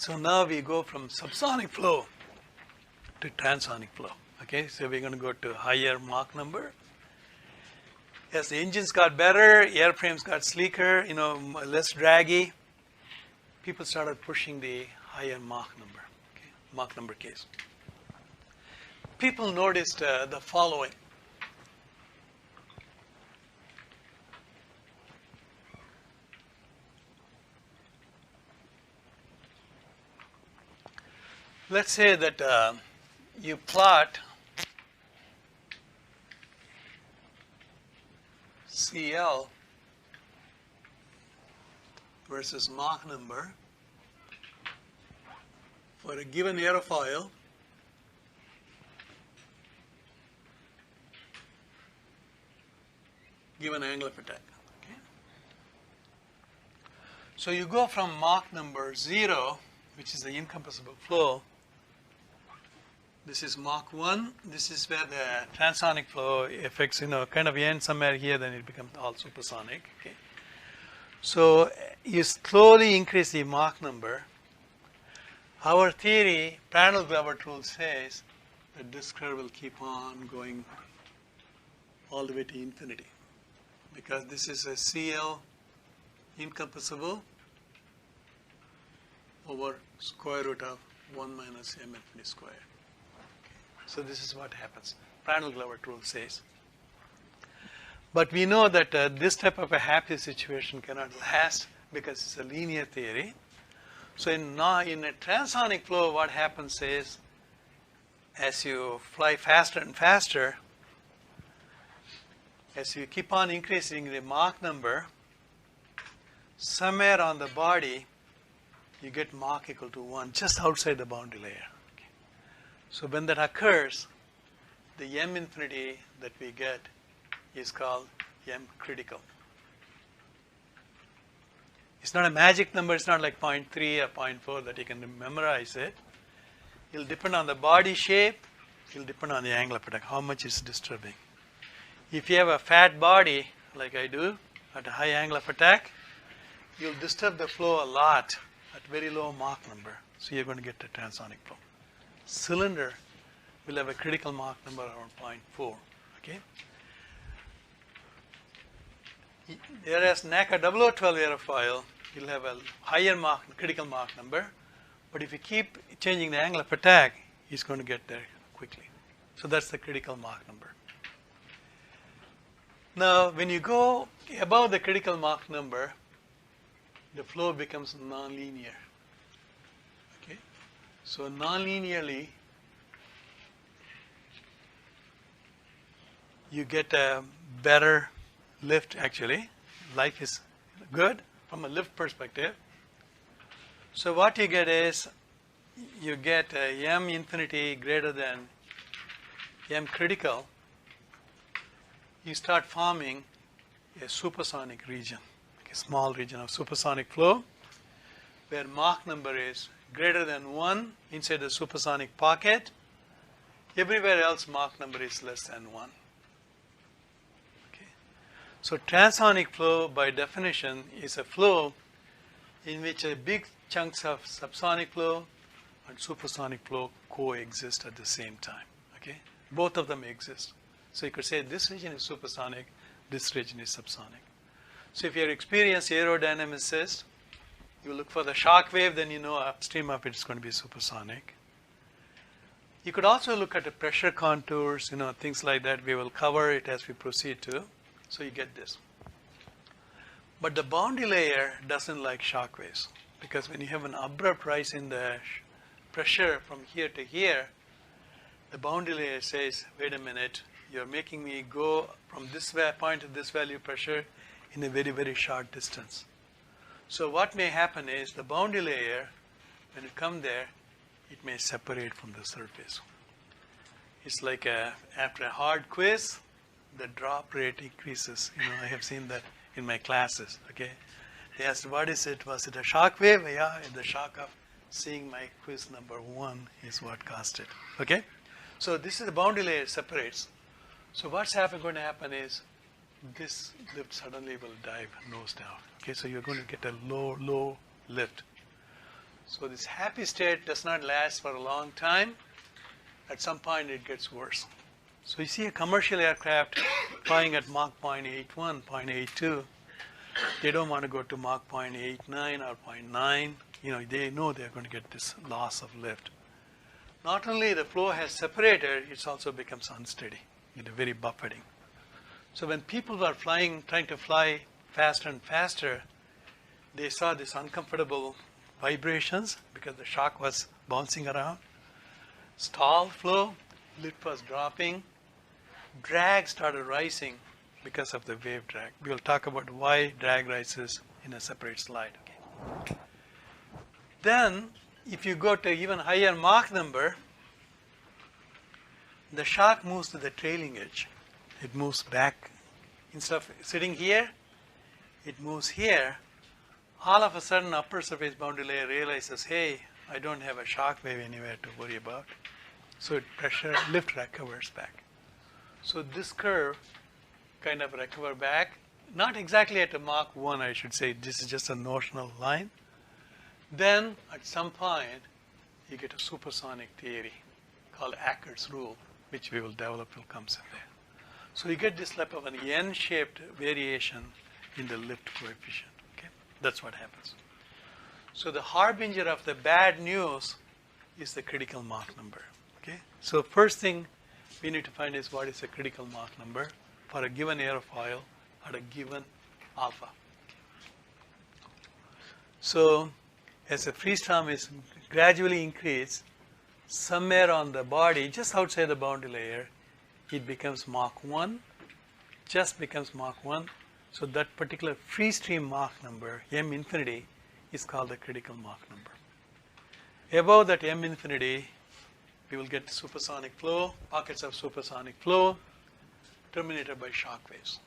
So now we go from subsonic flow to transonic flow. Okay, so we're going to go to higher Mach number. As the engines got better, airframes got sleeker, less draggy, people started pushing the higher Mach number, okay, Mach number case. People noticed the following. Let's say that you plot CL versus Mach number for a given aerofoil given angle of attack. Okay. So you go from Mach number 0, which is the incompressible flow. This is Mach 1. This is where the transonic flow effects, kind of end somewhere here, then it becomes all supersonic. Okay. So you slowly increase the Mach number. Our theory, Prandtl-Glavert rule says that this curve will keep on going all the way to infinity, because this is a CL incompressible over square root of 1 minus m infinity squared. So this is what happens. Prandtl-Glavert rule says. But we know that this type of a happy situation cannot last because it's a linear theory. So in a transonic flow, what happens is, as you fly faster and faster, as you keep on increasing the Mach number, somewhere on the body, you get Mach equal to 1, just outside the boundary layer. Okay. So when that occurs, the m infinity that we get is called m critical. It's not a magic number. It's not like 0.3 or 0.4 that you can memorize it. It'll depend on the body shape. It'll depend on the angle of attack, how much it's disturbing. If you have a fat body, like I do, at a high angle of attack, you'll disturb the flow a lot at very low Mach number. So you're going to get a transonic flow. Cylinder will have a critical Mach number around 0.4. Okay. Whereas NACA 0012 aerofoil, you'll have a higher critical Mach number, but if you keep changing the angle of attack, it's going to get there quickly. So that's the critical Mach number. Now, when you go above the critical Mach number, the flow becomes nonlinear. Okay, so nonlinearly, you get a better lift. Actually, life is good from a lift perspective. So what you get is, you get a m infinity greater than m critical. You start forming a supersonic region, like a small region of supersonic flow, where Mach number is greater than 1 inside the supersonic pocket. Everywhere else, Mach number is less than 1. So transonic flow, by definition, is a flow in which a big chunks of subsonic flow and supersonic flow coexist at the same time. Okay, both of them exist. So you could say this region is supersonic, this region is subsonic. So if you're an experienced aerodynamicist, you look for the shock wave, then you know upstream of it is going to be supersonic. You could also look at the pressure contours, things like that. We will cover it as we proceed to. So you get this. But the boundary layer doesn't like shock waves, because when you have an abrupt rise in the pressure from here to here, the boundary layer says, wait a minute, you're making me go from this point to this value of pressure in a very, very short distance. So what may happen is the boundary layer, when you come there, it may separate from the surface. It's like after a hard quiz, the drop rate increases. I have seen that in my classes. Okay, they asked, what is it? Was it a shock wave? Yeah, the shock of seeing my quiz number 1 is what caused it. Okay, so this is the boundary layer separates. So what's going to happen is this lift suddenly will dive nose down. Okay, so you're going to get a low lift. So this happy state does not last for a long time. At some point it gets worse. So you see a commercial aircraft flying at Mach 0.81, 0.82. They don't want to go to Mach 0.89 or 0.9. They know they're going to get this loss of lift. Not only the flow has separated, it also becomes unsteady, very buffeting. So when people were trying to fly faster and faster, they saw these uncomfortable vibrations because the shock was bouncing around. Stall flow, lift was dropping. Drag started rising because of the wave drag. We will talk about why drag rises in a separate slide. Okay. Then, if you go to even higher Mach number, the shock moves to the trailing edge. It moves back. Instead of sitting here, it moves here. All of a sudden, upper surface boundary layer realizes, hey, I don't have a shock wave anywhere to worry about. So lift recovers back. So this curve kind of recover back, not exactly at a Mach 1, I should say. This is just a notional line. Then, at some point, you get a supersonic theory called Acker's rule, which we will develop, will come in there. So you get this type of an N-shaped variation in the lift coefficient. Okay, that's what happens. So the harbinger of the bad news is the critical Mach number. Okay, so first thing we need to find is what is the critical Mach number for a given aerofoil at a given alpha. So as the free stream is gradually increased, somewhere on the body, just outside the boundary layer, it becomes Mach 1, just becomes Mach 1. So that particular free stream Mach number, m infinity, is called the critical Mach number. Above that m infinity, we will get supersonic flow, pockets of supersonic flow, terminated by shock waves.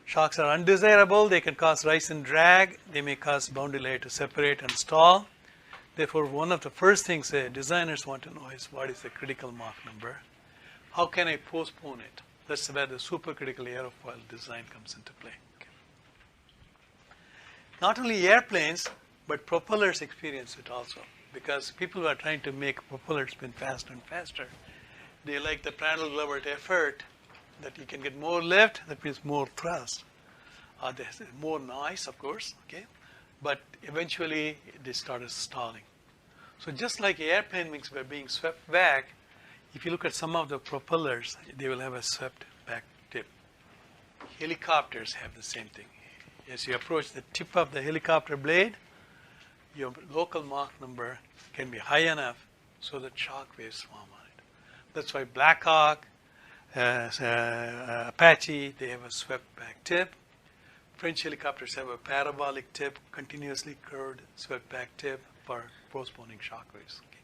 Shocks are undesirable. They can cause rise and drag. They may cause boundary layer to separate and stall. Therefore, one of the first things designers want to know is what is the critical Mach number? How can I postpone it? That's where the supercritical aerofoil design comes into play. Okay. Not only airplanes, but propellers experience it also. Because people who are trying to make propellers spin faster and faster, they like the Prandtl-Gilbert effort that you can get more lift, that means more thrust. There's more noise, of course, okay? But eventually they started stalling. So just like airplane wings were being swept back, if you look at some of the propellers, they will have a swept back tip. Helicopters have the same thing. As you approach the tip of the helicopter blade, your local Mach number can be high enough so that shock waves form on it. That's why Black Hawk, Apache, they have a swept back tip. French helicopters have a parabolic tip, continuously curved swept back tip for postponing shock waves. Okay.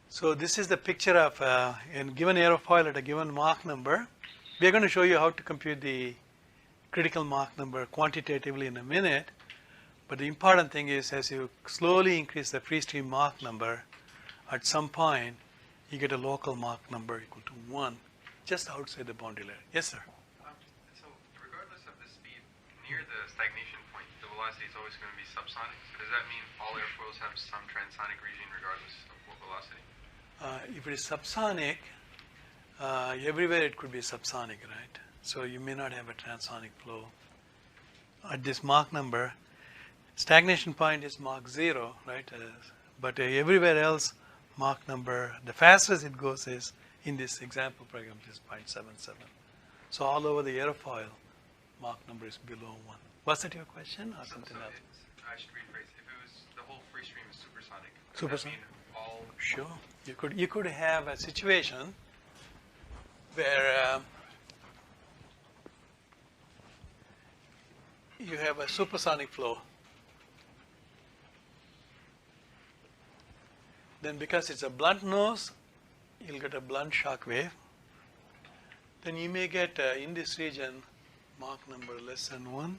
So this is the picture of a given aerofoil at a given Mach number. We are going to show you how to compute the critical Mach number quantitatively in a minute. But the important thing is, as you slowly increase the free stream Mach number, at some point you get a local Mach number equal to 1 just outside the boundary layer. Yes, sir? So regardless of the speed, near the stagnation point, the velocity is always going to be subsonic. So does that mean all airfoils have some transonic region regardless of what velocity? If it is subsonic, everywhere it could be subsonic, right? So you may not have a transonic flow. At this Mach number, stagnation point is Mach 0, right? But everywhere else, Mach number, the fastest it goes is, in this example program, is 0.77. So all over the aerofoil, Mach number is below 1. Was that your question or something else? I should rephrase. If it was the whole free stream is supersonic, Supersonic? does that mean all? Sure. You could have a situation where you have a supersonic flow. Then because it's a blunt nose, you'll get a blunt shock wave. Then you may get, in this region, Mach number less than 1.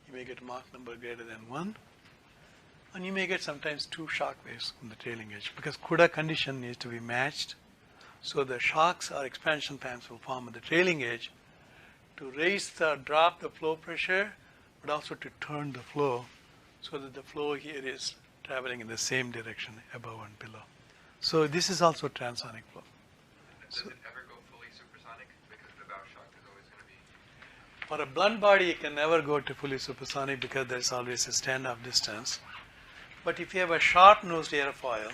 You may get Mach number greater than 1. And you may get sometimes 2 shock waves from the trailing edge, because CUDA condition needs to be matched. So the shocks or expansion times will form at the trailing edge to raise or drop the flow pressure, but also to turn the flow so that the flow here is traveling in the same direction above and below. So this is also transonic flow. Does it ever go fully supersonic? Because the bow shock is always going to be... For a blunt body, it can never go to fully supersonic because there's always a standoff distance. But if you have a sharp-nosed airfoil,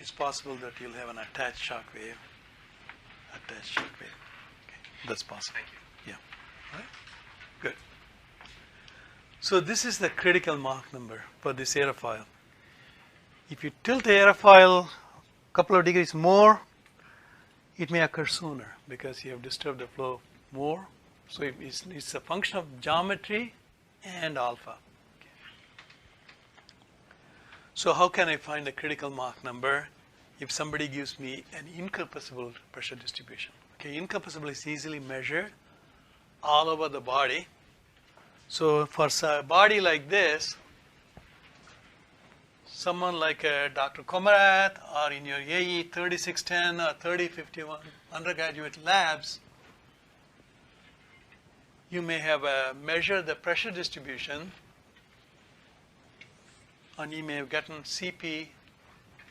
it's possible that you'll have an attached shock wave. Attached shock wave. Okay. That's possible. Thank you. Yeah. Right? Good. So this is the critical Mach number for this airfoil. If you tilt the airfoil a couple of degrees more, it may occur sooner because you have disturbed the flow more. So it's a function of geometry and alpha. Okay. So how can I find the critical Mach number if somebody gives me an incompressible pressure distribution? Okay, incompressible is easily measured all over the body. So for a body like this, someone like Dr. Komarath or in your AE 3610 or 3051 undergraduate labs, you may have measured the pressure distribution and you may have gotten CP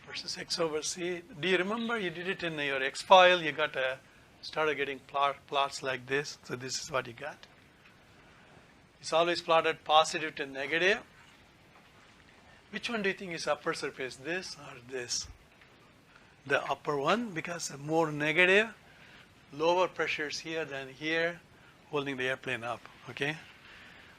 versus X over C. Do you remember you did it in your X file? You got started getting plots like this. So this is what you got. It's always plotted positive to negative. Which one do you think is upper surface, this or this? The upper one, because more negative, lower pressures here than here, holding the airplane up, okay?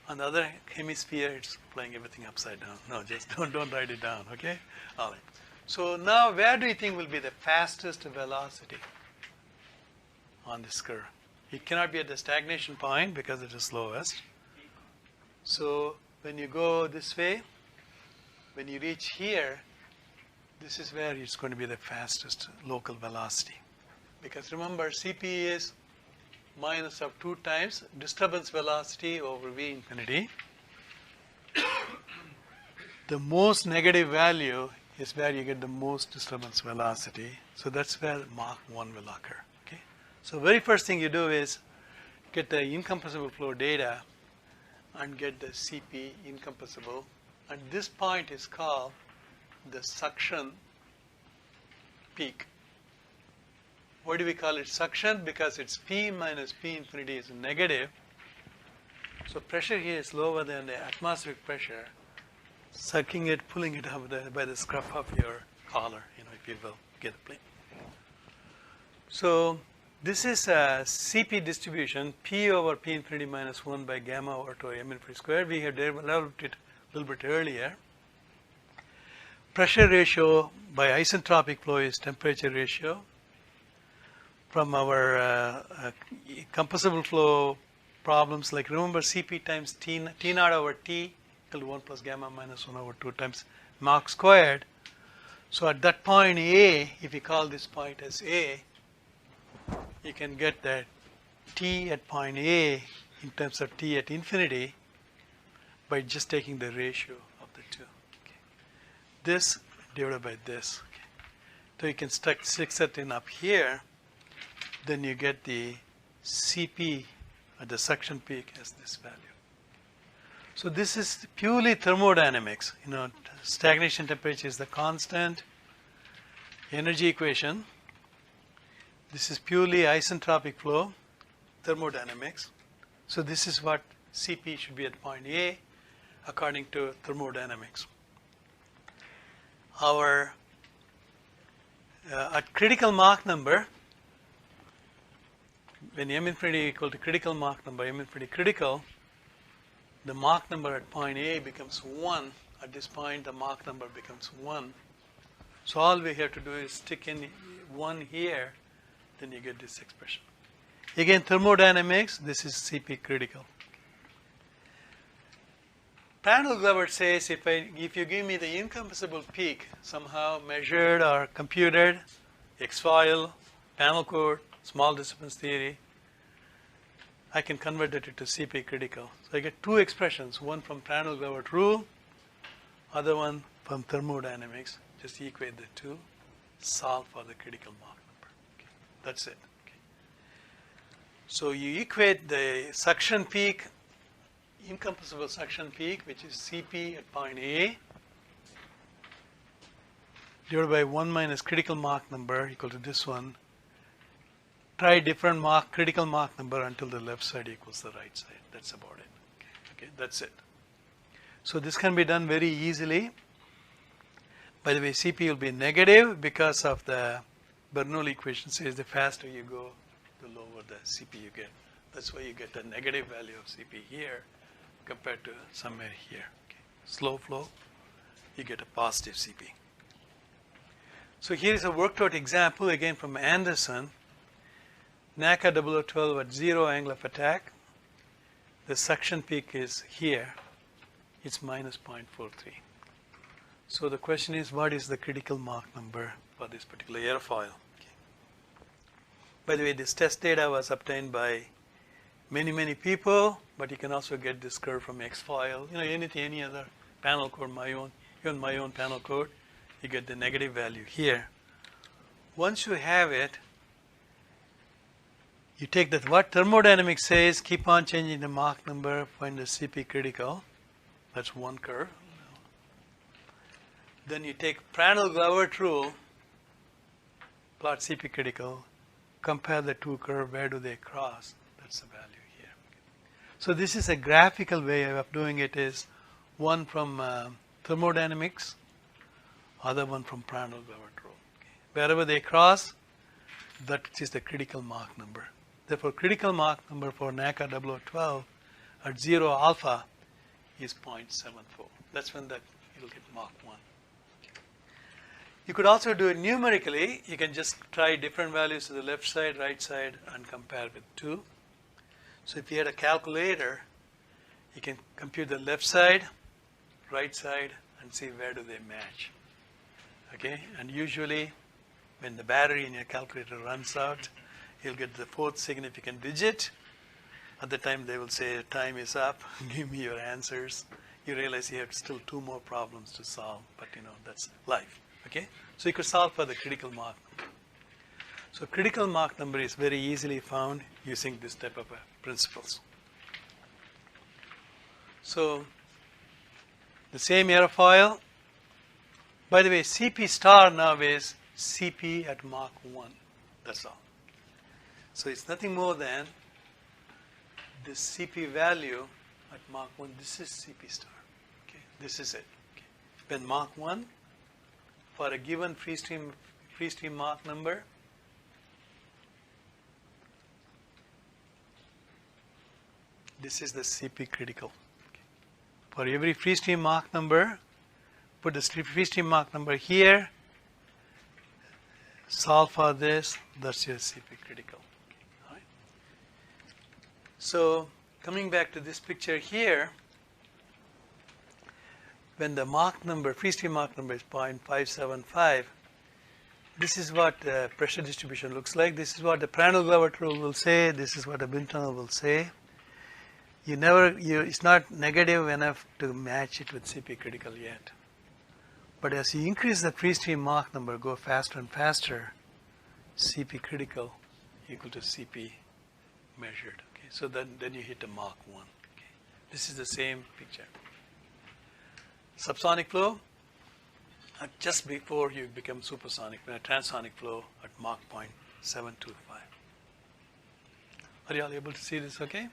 On the other hemisphere, it's flying everything upside down. No, just don't write it down, okay? All right. So now where do you think will be the fastest velocity on this curve? It cannot be at the stagnation point because it is slowest. So when you go this way, when you reach here, this is where it's going to be the fastest local velocity. Because remember, Cp is minus of 2 times disturbance velocity over V infinity. The most negative value is where you get the most disturbance velocity. So that's where Mach 1 will occur. Okay? So very first thing you do is get the incompressible flow data and get the Cp incompressible. And this point is called the suction peak. Why do we call it suction? Because it's P minus P infinity is negative. So pressure here is lower than the atmospheric pressure. Sucking it, pulling it up by the scruff of your collar, if you will, get a plane. So this is a Cp distribution, P over P infinity minus 1 by gamma over 2 m infinity squared. We have developed it a little bit earlier. Pressure ratio by isentropic flow is temperature ratio. From our compressible flow problems, like remember Cp times T naught over T equal to 1 plus gamma minus 1 over 2 times Mach squared. So at that point A, if you call this point as A, you can get that T at point A in terms of T at infinity by just taking the ratio of the two. Okay. This divided by this. Okay. So you can stick it in up here, then you get the Cp at the suction peak as this value. So this is purely thermodynamics. Stagnation temperature is the constant energy equation. This is purely isentropic flow, thermodynamics. So this is what Cp should be at point A according to thermodynamics. Our at critical Mach number, when m infinity equal to critical Mach number, m infinity critical, the Mach number at point A becomes 1. At this point, the Mach number becomes 1. So all we have to do is stick in 1 here, then you get this expression. Again, thermodynamics, this is Cp critical. Prandtl-Glover says if you give me the incompressible peak somehow measured or computed, X-file, panel code, small disturbance theory, I can convert it to Cp critical. So I get 2 expressions, one from Prandtl-Glover rule, other one from thermodynamics. Just equate the two, solve for the critical Mach number. Okay. That's it. Okay. So you equate the suction peak incompressible suction peak, which is Cp at point A, divided by 1 minus critical Mach number equal to this one. Try different critical Mach number until the left side equals the right side. That's about it. Okay, that's it. So this can be done very easily. By the way, Cp will be negative because of the Bernoulli equation says the faster you go, the lower the Cp you get. That's why you get a negative value of Cp here compared to somewhere here. Okay. Slow flow, you get a positive Cp. So here is a worked out example again from Anderson. NACA 0012 at 0 angle of attack. The suction peak is here. It's minus 0.43. So the question is, what is the critical Mach number for this particular airfoil? Okay. By the way, this test data was obtained by many people, but you can also get this curve from X-Foil. Any other panel code, even my own panel code, you get the negative value here. Once you have it, you take that what thermodynamics says, keep on changing the Mach number, find the Cp critical. That's one curve. Then you take Prandtl-Glavert rule, plot Cp critical, compare the two curves, where do they cross? That's the value here. So this is a graphical way of doing it, is one from thermodynamics, other one from Prandtl-Glavert rule. Okay. Wherever they cross, that is the critical Mach number. Therefore, critical Mach number for NACA 0012 at 0 alpha is 0.74. That's when that it'll get Mach 1. You could also do it numerically. You can just try different values to the left side, right side, and compare with 2. So if you had a calculator, you can compute the left side, right side, and see where do they match. Okay, and usually when the battery in your calculator runs out, you'll get the 4th significant digit. At the time they will say time is up, give me your answers. You realize you have still 2 more problems to solve, but that's life. Okay, so you could solve for the critical Mach number. So critical Mach number is very easily found using this type of principles. So the same airfoil. By the way, Cp star now is Cp at Mach 1. That's all. So it's nothing more than this Cp value at Mach 1. This is Cp star. Okay, this is it. Okay. When Mach 1, for a given free stream Mach number, this is the Cp critical. Okay. For every free stream Mach number, put the free stream Mach number here, solve for this, that's your Cp critical. Okay. All right. So coming back to this picture here, when the Mach number, free stream Mach number is 0.575, this is what the pressure distribution looks like. This is what the Prandtl-Glavert rule will say. This is what the wind tunnel will say. It's not negative enough to match it with Cp critical yet. But as you increase the free stream Mach number, go faster and faster, Cp critical equal to Cp measured. Okay, so then you hit a Mach 1. Okay. This is the same picture. Subsonic flow, just before you become supersonic, when a transonic flow at Mach 0.725. Are you all able to see this okay?